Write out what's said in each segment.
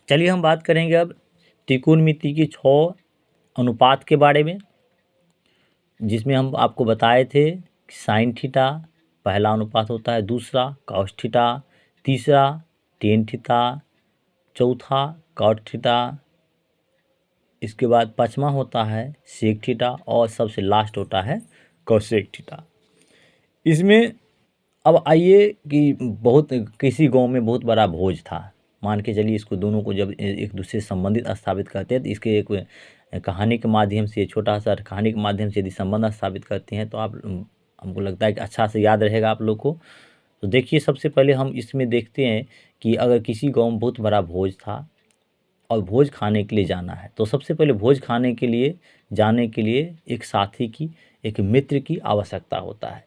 चलिए हम बात करेंगे अब त्रिकोणमिति की 6 अनुपात के बारे में, जिसमें हम आपको बताए थे कि साइन थीटा पहला अनुपात होता है, दूसरा कॉस थीटा, तीसरा टेन थीटा, चौथा कॉट थीटा, इसके बाद पाँचवा होता है सेक थीटा और सबसे लास्ट होता है कोसेक थीटा। इसमें अब आइए कि बहुत किसी गांव में बहुत बड़ा भोज था, मान के चलिए इसको दोनों को जब एक दूसरे से संबंधित स्थापित करते हैं तो इसके एक कहानी के माध्यम से, छोटा सा कहानी के माध्यम से यदि संबंध स्थापित करते हैं तो आप हमको लगता है कि अच्छा से याद रहेगा आप लोग को। तो देखिए सबसे पहले हम इसमें देखते हैं कि अगर किसी गाँव में बहुत बड़ा भोज था और भोज खाने के लिए जाना है, तो सबसे पहले भोज खाने के लिए जाने के लिए एक साथी की, एक मित्र की आवश्यकता होता है।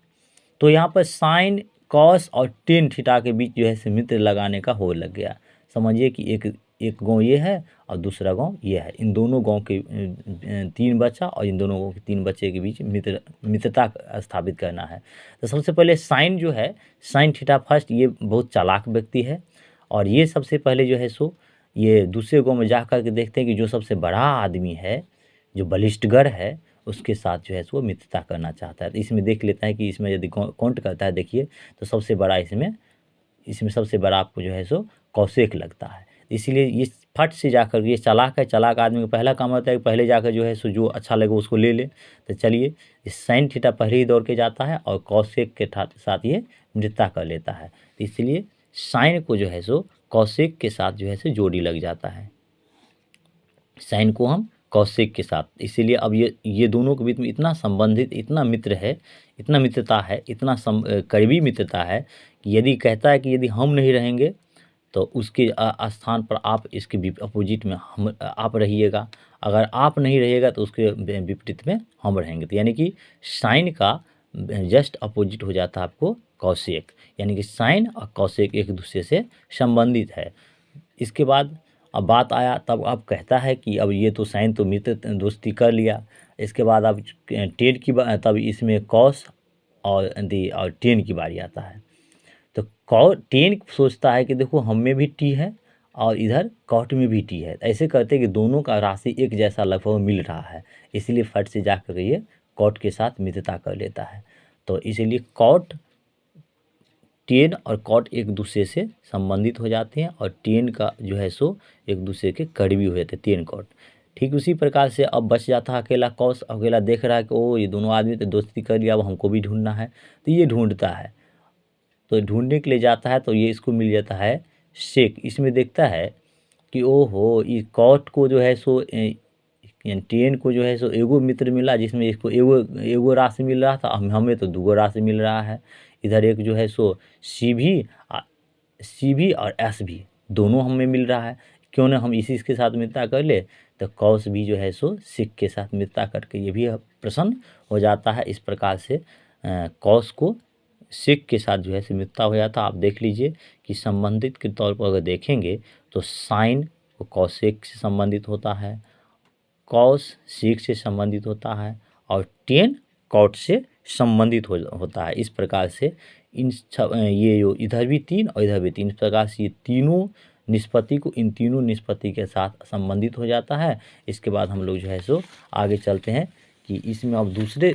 तो यहाँ पर साइन कॉस और टेन थीटा के बीच जो है से मित्र लगाने का हो लग गया। समझिए कि एक गांव ये है और दूसरा गांव ये है, इन दोनों गांव के 3 बच्चा और इन दोनों गांव के 3 बच्चे के बीच मित्रता स्थापित करना है। तो सबसे पहले साइन जो है, साइन थीटा फर्स्ट, ये बहुत चालाक व्यक्ति है और ये सबसे पहले जो है सो ये दूसरे गांव में जा कर के देखते हैं कि जो सबसे बड़ा आदमी है, जो बलिष्ठगढ़ है, उसके साथ जो है सो वो मित्रता करना चाहता है। तो इसमें देख लेता है कि इसमें यदि काउंट करता है, देखिए तो सबसे बड़ा इसमें सबसे बड़ा आपको जो है सो कौशिक लगता है। इसीलिए ये फट से जाकर, ये चालाक है, चालाक आदमी का पहला काम होता है कि पहले जाकर जो है सो जो अच्छा लगे उसको ले ले। तो चलिए इस साइन थीटा पहले ही दौड़ के जाता है और कौशिक के साथ ये मित्रता कर लेता है। तो इसलिए साइन को जो है सो कौशिक के साथ जो है सो जोड़ी लग जाता है, साइन को हम कौशिक के साथ। इसीलिए अब ये दोनों के बीच में इतना संबंधित, इतना मित्र है, इतना मित्रता है, इतना करीबी मित्रता है कि यदि कहता है कि यदि हम नहीं रहेंगे तो उसके स्थान पर आप, इसके अपोजिट में हम, आप रहिएगा, अगर आप नहीं रहिएगा तो उसके विपरीत में हम रहेंगे। तो यानी कि साइन का जस्ट अपोजिट हो जाता है आपको कौशिक, यानी कि साइन और कौशिक एक दूसरे से संबंधित है। इसके बाद अब बात आया, तब अब कहता है कि अब ये तो साइन तो मित्र दोस्ती कर लिया, इसके बाद अब टेन की तब इसमें कॉस और टेन की बारी आता है। तो टेन सोचता है कि देखो हम में भी टी है और इधर कॉट में भी टी है, ऐसे करते कि दोनों का राशि एक जैसा लगभग मिल रहा है, इसीलिए फट से जाकर ये कॉट के साथ मित्रता कर लेता है। तो इसीलिए कॉट, टेन और कॉट एक दूसरे से संबंधित हो जाते हैं और टेन का जो है सो एक दूसरे के करीबी हो जाते हैं, टेन कॉट। ठीक उसी प्रकार से अब बच जाता है अकेला कॉस। अकेला देख रहा है कि ओ ये दोनों आदमी तो दोस्ती कर लिया, अब हमको भी ढूंढना है, तो ये ढूंढता है। तो ढूंढने के लिए जाता है तो ये इसको मिल जाता है शेक। इसमें देखता है कि ओहो ये कॉट को जो है सो टेन को जो है सो एगो मित्र मिला, जिसमें इसको एगो राशि मिल रहा था, हमें तो दूगो राशि मिल रहा है। इधर एक जो है सो सी भी और एस भी दोनों हमें मिल रहा है, क्यों ना हम इसी के साथ मित्रता कर ले। तो कौस भी जो है सो सिक के साथ मित्रता करके ये भी प्रसन्न हो जाता है। इस प्रकार से कौस को सिक के साथ जो है से मित्रता हो जाता है। आप देख लीजिए कि संबंधित के तौर पर अगर देखेंगे तो साइन को कौशिक से संबंधित होता है, कॉस सिक से संबंधित होता है और टेन कॉट से संबंधित होता है। इस प्रकार से ये जो इधर भी 3 और इधर भी 3, इस प्रकार से ये तीनों निष्पत्ति को इन तीनों निष्पत्ति के साथ संबंधित हो जाता है। इसके बाद हम लोग जो है सो आगे चलते हैं कि इसमें अब दूसरे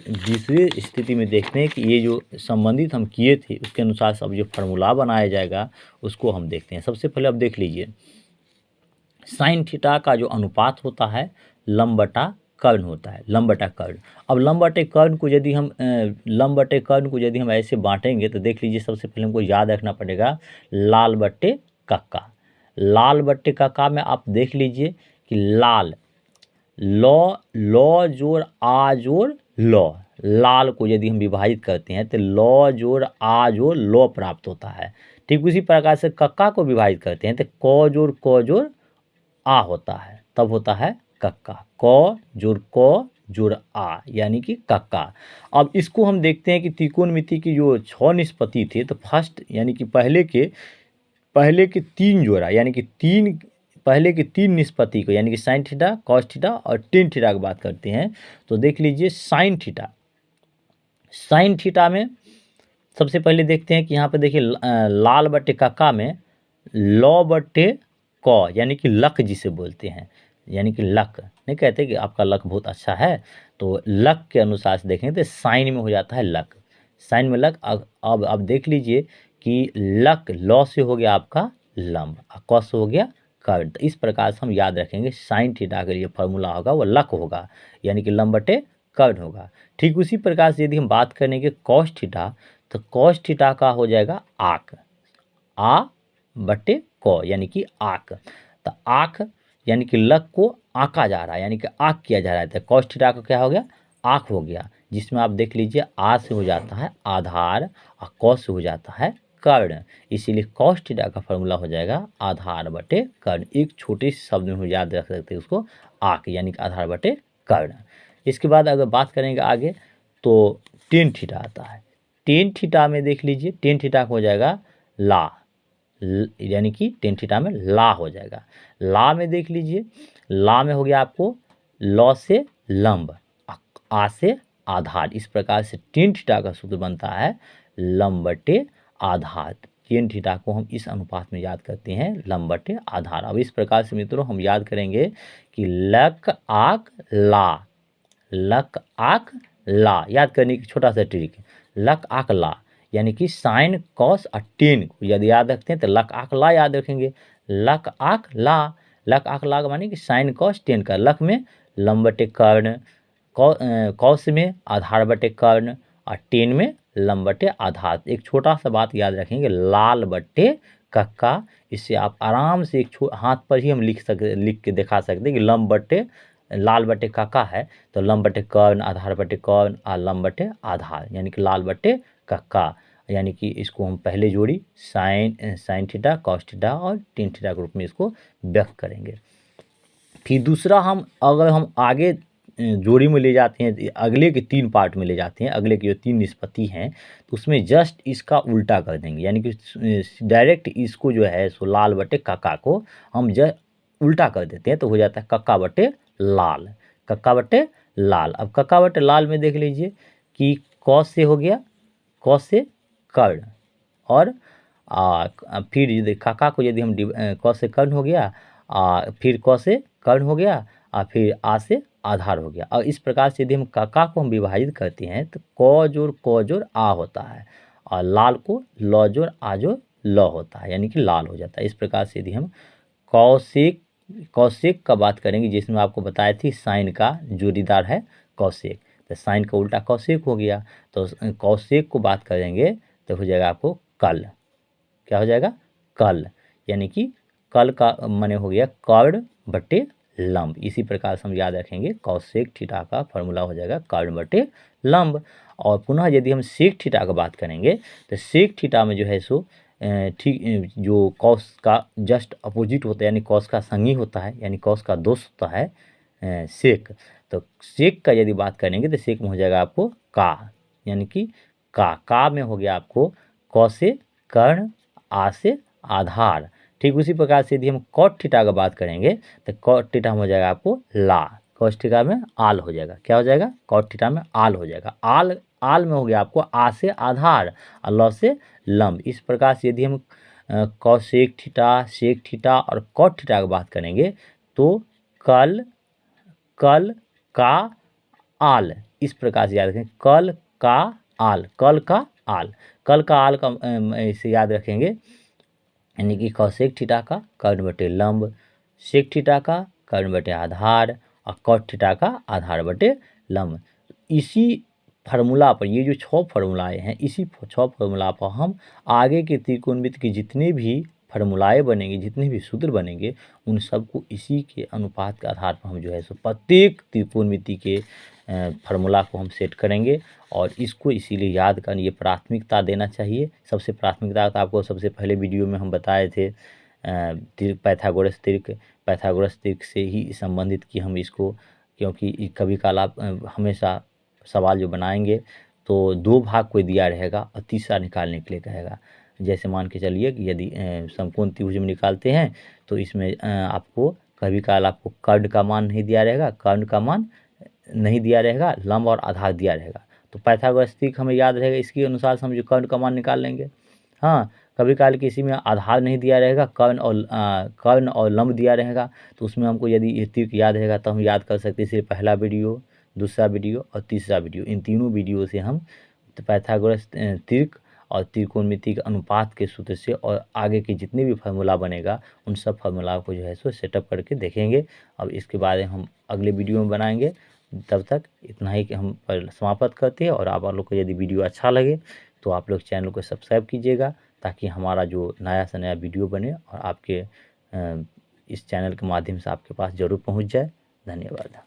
स्थिति में देखते हैं कि ये जो संबंधित हम किए थे उसके अनुसार अब जो फार्मूला बनाया जाएगा उसको हम देखते हैं। सबसे पहले अब देख लीजिए साइन थीटा का जो अनुपात होता है लंब बटा कर्ण होता है, लंब बटा कर्ण। अब लंब बटे कर्ण को यदि हम ऐसे बांटेंगे तो देख लीजिए सबसे पहले हमको याद रखना पड़ेगा लाल बट्टे कक्का। लाल बट्टे कक्का में आप देख लीजिए कि लाल लॉ जोड़ आ जोड़ लॉ, लाल को यदि हम विभाजित करते हैं तो लॉ जोड़ आ जोड़ लॉ प्राप्त होता है। ठीक उसी प्रकार से कक्का को विभाजित करते हैं तो क जोड़ आ होता है, तब होता है कक्का। क जोड़ आ यानी कि कक्का। अब इसको हम देखते हैं कि त्रिकोणमिति की जो 6 निष्पत्ति थे तो फर्स्ट यानी कि पहले के 3 जोड़ा यानी कि पहले के 3 निष्पत्ति को यानी कि साइन थीटा, कॉस थीटा और टेन थीटा की बात करते हैं। तो देख लीजिए साइन थीटा में सबसे पहले देखते हैं कि यहाँ पे देखिए लाल बट्टे कक्का में लॉ बट्टे क यानी कि लक जिसे बोलते हैं, यानी कि लक नहीं कहते कि आपका लक बहुत अच्छा है, तो लक के अनुसार से देखें तो साइन में हो जाता है लक, साइन में लक। अब देख लीजिए कि लक लॉ से हो गया आपका लंब, क से हो गया कर्ण। तो इस प्रकार से हम याद रखेंगे साइन थीटा के लिए फॉर्मूला होगा वो लक होगा, यानी कि लंब बटे कर्ण होगा। ठीक उसी प्रकार से यदि हम बात करेंगे कॉस थीटा, तो कॉस थीटा का हो जाएगा आक, आ बटे क यानी कि आक। तो आक यानी कि लक को आका जा रहा है, यानी कि आक किया जा रहा है, तो कॉस थीटा का क्या हो गया, आक हो गया, जिसमें आप देख लीजिए आ से हो जाता है आधार और क से हो जाता है कर्ण, इसीलिए कॉस थीटा का फॉर्मूला हो जाएगा आधार बटे कर्ण। एक छोटे से शब्द में हम याद रख सकते हैं उसको, आक यानी कि आधार बटे कर्ण। इसके बाद अगर बात करेंगे आगे तो टेन थीटा आता है। टेन थीटा में देख लीजिए, टेन थीटा का हो जाएगा ला, यानी कि टेन थीटा में ला हो जाएगा। ला में देख लीजिए, ला में हो गया आपको लॉ से लंब, आ से आधार। इस प्रकार से टेन थीटा का सूत्र बनता है लंब बटे आधार। टेन थीटा को हम इस अनुपात में याद करते हैं लंब बटे आधार। अब इस प्रकार से मित्रों हम याद करेंगे कि लक आक ला, लक आक ला, याद करने की छोटा सा ट्रिक, लक आक ला यानी कि साइन कॉस और टेन को यदि याद रखते हैं तो लक आक ला याद रखेंगे, लक आक ला, लक आक ला माने कि साइन कॉस टेन का, लक में लंब बटे कर्ण, कॉस में आधार बटे कर्ण और टेन में लंब बटे आधार। एक छोटा सा बात याद रखेंगे लाल बटे कक्का, इससे आप आराम से एक हाथ पर ही हम लिख के दिखा सकते हैं कि लंब बटे लाल बटे कक्का है तो लंब बटे कर्ण, आधार बटे कर्ण और लंब बटे आधार, यानी कि लाल बटे कक्का, यानी कि इसको हम पहले जोड़ी साइन थीटा कॉस थीटा और टेन थीटा के रूप में इसको व्यक्त करेंगे। फिर दूसरा अगर हम आगे जोड़ी में ले जाते हैं, अगले के 3 पार्ट में ले जाते हैं, अगले के जो 3 निष्पत्ति हैं तो उसमें जस्ट इसका उल्टा कर देंगे, यानी कि डायरेक्ट इसको जो है सो लाल बटे कक्का को हम उल्टा कर देते हैं तो हो जाता है कक्का बटे लाल, कक्का बटे लाल। अब कक्का बटे लाल में देख लीजिए कि कॉस से हो गया, कॉस से कर्ण, और फिर यदि कक्का को यदि हम कॉस से कर्ण हो गया, फिर कॉस से कर्ण हो गया और फिर आ से आधार हो गया। और इस प्रकार से यदि हम कक्का को हम विभाजित करते हैं तो क जोड़ आ होता है और लाल को ल जोड़ आ जोड़ ल होता है, यानी कि लाल हो जाता है। इस प्रकार से यदि हम कौशिक का बात करेंगे, जिसमें आपको बताया थी साइन का जोड़ीदार है कौशिक, तो साइन का उल्टा कौशिक हो गया, तो कौशिक को बात करेंगे तो हो जाएगा आपको कल, क्या हो जाएगा कल, यानी कि कल का माने हो गया कर्ण बटे लंब। इसी प्रकार से हम याद रखेंगे कौशिक थीटा का फॉर्मूला हो जाएगा कर्ण बटे लंब। और पुनः यदि हम सेक थीटा का बात करेंगे तो सेक थीटा में जो है सो ठीक जो कॉस का जस्ट अपोजिट होता है, यानी कॉस का संगी होता है, यानी कॉस का दोस्त होता है सेक। तो सेक का यदि बात करेंगे तो सेक में हो जाएगा आपको का, यानी कि का में हो गया आपको क से कर्ण, आ से आधार। ठीक उसी प्रकार से यदि हम कॉट थीटा का बात करेंगे तो कॉट थीटा में हो जाएगा आपको ला, कॉस थीटा में आल हो जाएगा, क्या हो जाएगा कॉट थीटा में आल हो जाएगा, आल में हो गया आपको आ से आधार और ल से लंब। इस प्रकार से यदि हम कौशिक थीटा, सेक थीटा और कॉट थीटा की बात करेंगे तो कल का आल, इस प्रकार से याद रखें कल का आल, कल का आल, कल का आल का इसे याद रखेंगे, यानी कि कौशिक थीटा का कर्ण बटे लंब, सेक थीटा का कर्ण बटे आधार और कॉट थीटा का आधार बटे लंब। इसी फार्मूला पर, ये जो 6 फार्मूलाएँ हैं, इसी 6 फार्मूला पर हम आगे के त्रिकोणमिति की जितने भी फार्मूलाएँ बनेंगे, जितने भी सूत्र बनेंगे, उन सबको इसी के अनुपात के आधार पर हम जो है सो प्रत्येक त्रिकोणमिति के फार्मूला को हम सेट करेंगे। और इसको इसीलिए याद करना, ये प्राथमिकता देना चाहिए। सबसे प्राथमिकता तो आपको सबसे पहले वीडियो में हम बताए थे पाइथागोरस तर्क से ही संबंधित कि हम इसको, क्योंकि कभी काल आप हमेशा सवाल जो बनाएंगे तो 2 भाग कोई दिया रहेगा और तीसरा निकालने के लिए कहेगा। जैसे मान के चलिए कि यदि समकोण त्रिभुज में निकालते हैं तो इसमें आपको कभी काल आपको कर्ण का मान नहीं दिया रहेगा, कर्ण का मान नहीं दिया रहेगा, लंब और आधार दिया रहेगा, तो पाइथागोरस तर्क हमें याद रहेगा, इसके अनुसार से हम जो कर्ण का मान निकाल लेंगे। हाँ, कभी काल किसी में आधार नहीं दिया रहेगा, कर्ण और लंब दिया रहेगा, तो उसमें हमको यदि ये तर्क याद रहेगा तो हम याद कर सकते हैं। सिर्फ पहला वीडियो, दूसरा वीडियो और तीसरा वीडियो, इन तीनों वीडियो से हम पाइथागोरस तर्क और त्रिकोणमिति के अनुपात के सूत्र से और आगे के जितने भी फार्मूला बनेगा उन सब फार्मूला को जो है सो सेटअप करके देखेंगे। अब इसके बारे में हम अगले वीडियो में बनाएंगे। तब तक इतना ही कि हम समाप्त करते हैं। और आप लोग को यदि वीडियो अच्छा लगे तो आप लोग चैनल को सब्सक्राइब कीजिएगा, ताकि हमारा जो नया से नया वीडियो बने और आपके इस चैनल के माध्यम से आपके पास ज़रूर पहुंच जाए। धन्यवाद।